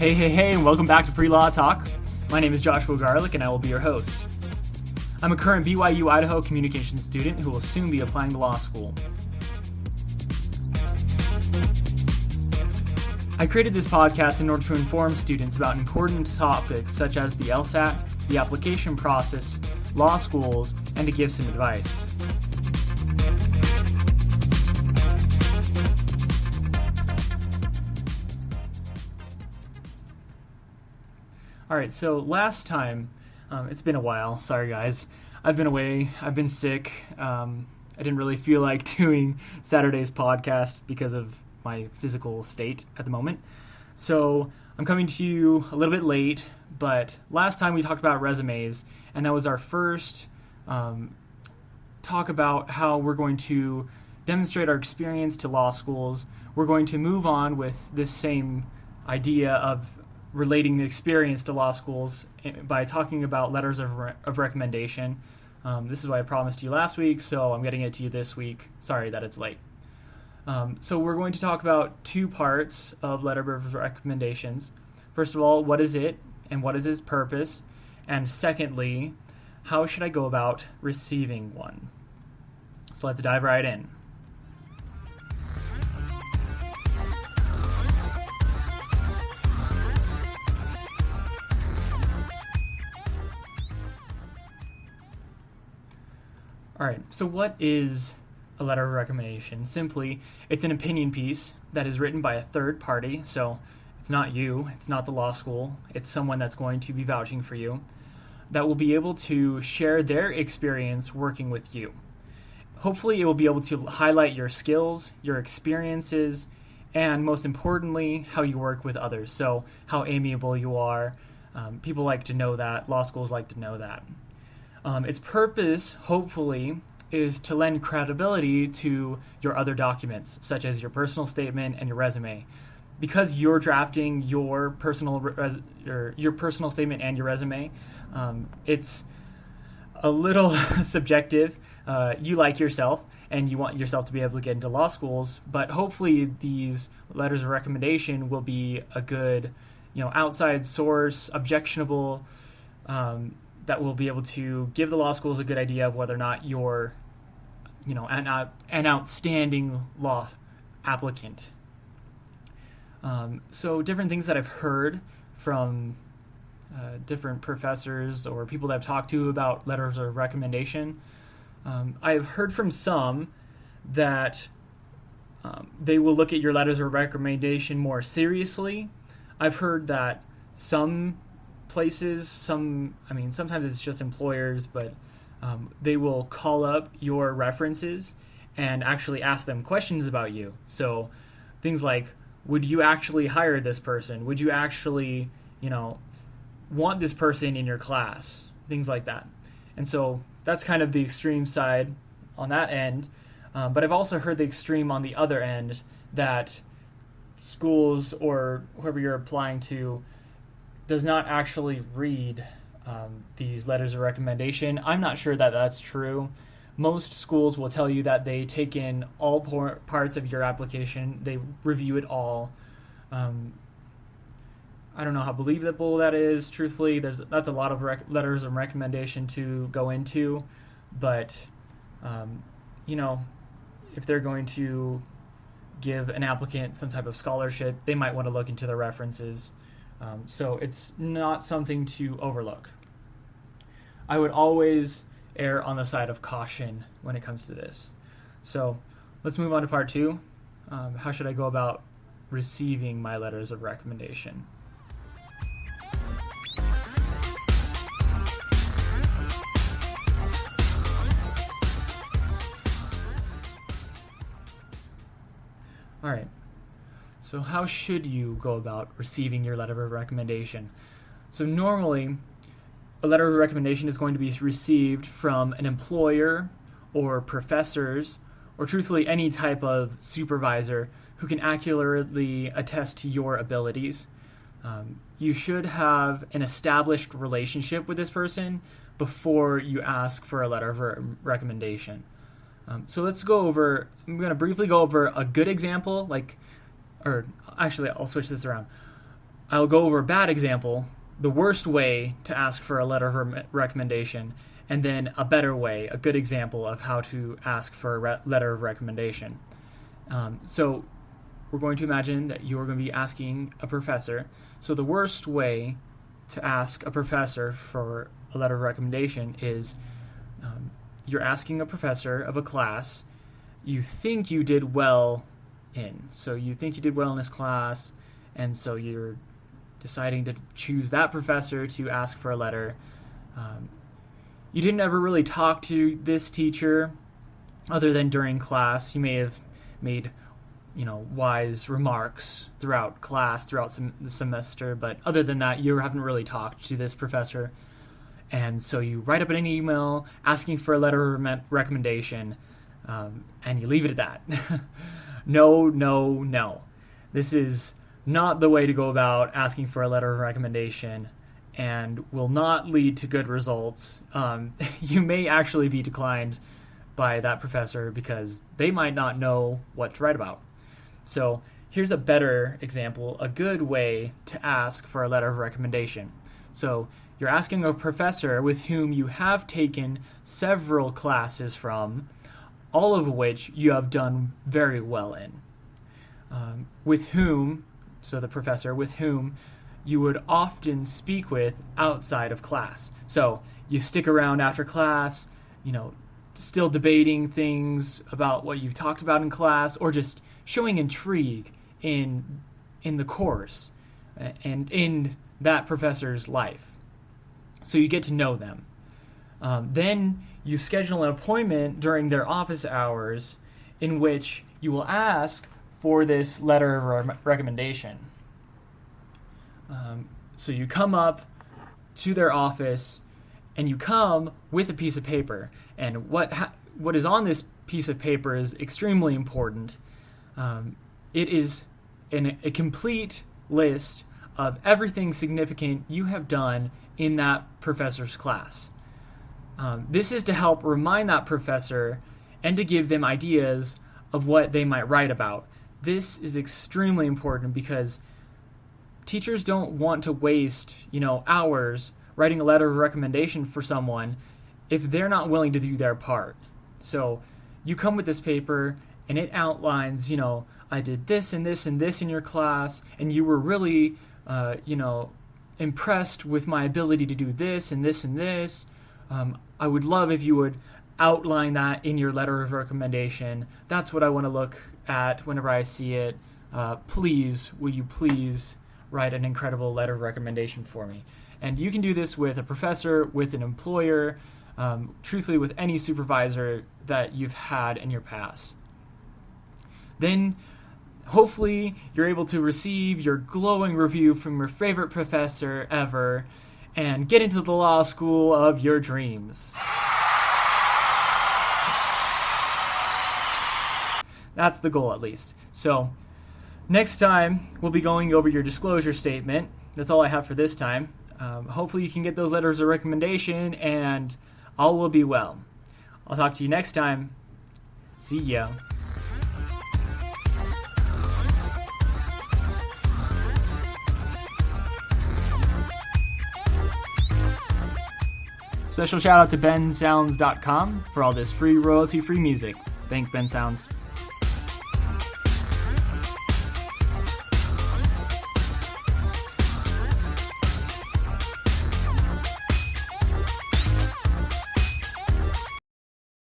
Hey, and welcome back to Pre-Law Talk. My name is Joshua Garlick, and I will be your host. I'm a current BYU Idaho communications student who will soon be applying to law school. I created this podcast in order to inform students about important topics such as the LSAT, the application process, law schools, and to give some advice. Alright, so last time, it's been a while, sorry guys, I've been away, I've been sick, I didn't really feel like doing Saturday's podcast because of my physical state at the moment, so I'm coming to you a little bit late, but last time we talked about resumes, and that was our first talk about how we're going to demonstrate our experience to law schools. We're going to move on with this same idea of relating the experience to law schools by talking about letters of recommendation. This is what I promised you last week, so I'm getting it to you this week. Sorry that it's late. So we're going to talk about two parts of letter of recommendations. First of all, what is it and what is its purpose? And secondly, how should I go about receiving one? So let's dive right in. All right, so what is a letter of recommendation? Simply, it's an opinion piece that is written by a third party, so it's not you, it's not the law school, it's someone that's going to be vouching for you, that will be able to share their experience working with you. Hopefully, it will be able to highlight your skills, your experiences, and most importantly, how you work with others, so how amiable you are. People like to know that, law schools like to know that. Its purpose, hopefully, is to lend credibility to your other documents, such as your personal statement and your resume. Because you're drafting your personal statement and your resume, it's a little subjective. You like yourself, and you want yourself to be able to get into law schools, but hopefully these letters of recommendation will be a good, outside source, objectionable, that will be able to give the law schools a good idea of whether or not you're, an outstanding law applicant. So different things that I've heard from different professors or people that I've talked to about letters of recommendation. I've heard from some that they will look at your letters of recommendation more seriously. I've heard that some places, sometimes it's just employers, but they will call up your references and actually ask them questions about you. So things like, would you actually hire this person? Would you actually, want this person in your class? Things like that. And so that's kind of the extreme side on that end. But I've also heard the extreme on the other end, that schools or whoever you're applying to does not actually read these letters of recommendation. I'm not sure that that's true. Most schools will tell you that they take in all parts of your application. They review it all. I don't know how believable that is, truthfully. That's a lot of letters of recommendation to go into. But, if they're going to give an applicant some type of scholarship, they might want to look into the references. So it's not something to overlook. I would always err on the side of caution when it comes to this. So let's move on to part two. How should I go about receiving my letters of recommendation? All right. So how should you go about receiving your letter of recommendation? So normally, a letter of recommendation is going to be received from an employer or professors, or truthfully any type of supervisor who can accurately attest to your abilities. You should have an established relationship with this person before you ask for a letter of recommendation. So let's go over, I'm going to briefly go over a good example, I'll switch this around. I'll go over a bad example, the worst way to ask for a letter of recommendation, and then a better way, a good example of how to ask for a letter of recommendation. So we're going to imagine that you're going to be asking a professor. So the worst way to ask a professor for a letter of recommendation is you're asking a professor of a class you think you did well in. So you think you did well in this class, and so you're deciding to choose that professor to ask for a letter. You didn't ever really talk to this teacher other than during class. You may have made wise remarks throughout class, throughout the semester, but other than that, you haven't really talked to this professor. And so you write up an email asking for a letter of recommendation, and you leave it at that. No. This is not the way to go about asking for a letter of recommendation, and will not lead to good results. You may actually be declined by that professor because they might not know what to write about. So here's a better example, a good way to ask for a letter of recommendation. So you're asking a professor with whom you have taken several classes from, all of which you have done very well in. With whom, so the professor with whom you would often speak with outside of class. So you stick around after class, still debating things about what you've talked about in class, or just showing intrigue in the course and in that professor's life. So you get to know them. Then you schedule an appointment during their office hours in which you will ask for this letter of recommendation. So you come up to their office, and you come with a piece of paper. And what is on this piece of paper is extremely important. It is a complete list of everything significant you have done in that professor's class. This is to help remind that professor and to give them ideas of what they might write about. This is extremely important because teachers don't want to waste, hours writing a letter of recommendation for someone if they're not willing to do their part. So you come with this paper, and it outlines, I did this and this and this in your class, and you were really, impressed with my ability to do this and this and this. I would love if you would outline that in your letter of recommendation. That's what I want to look at whenever I see it. Will you please write an incredible letter of recommendation for me? And you can do this with a professor, with an employer, truthfully with any supervisor that you've had in your past. Then hopefully you're able to receive your glowing review from your favorite professor ever and get into the law school of your dreams. That's the goal, at least. So next time we'll be going over your disclosure statement. That's all I have for this time. Hopefully you can get those letters of recommendation, and all will be well. I'll talk to you next time. See ya. Special shout out to bensounds.com for all this free royalty-free music. Thank Ben Sounds.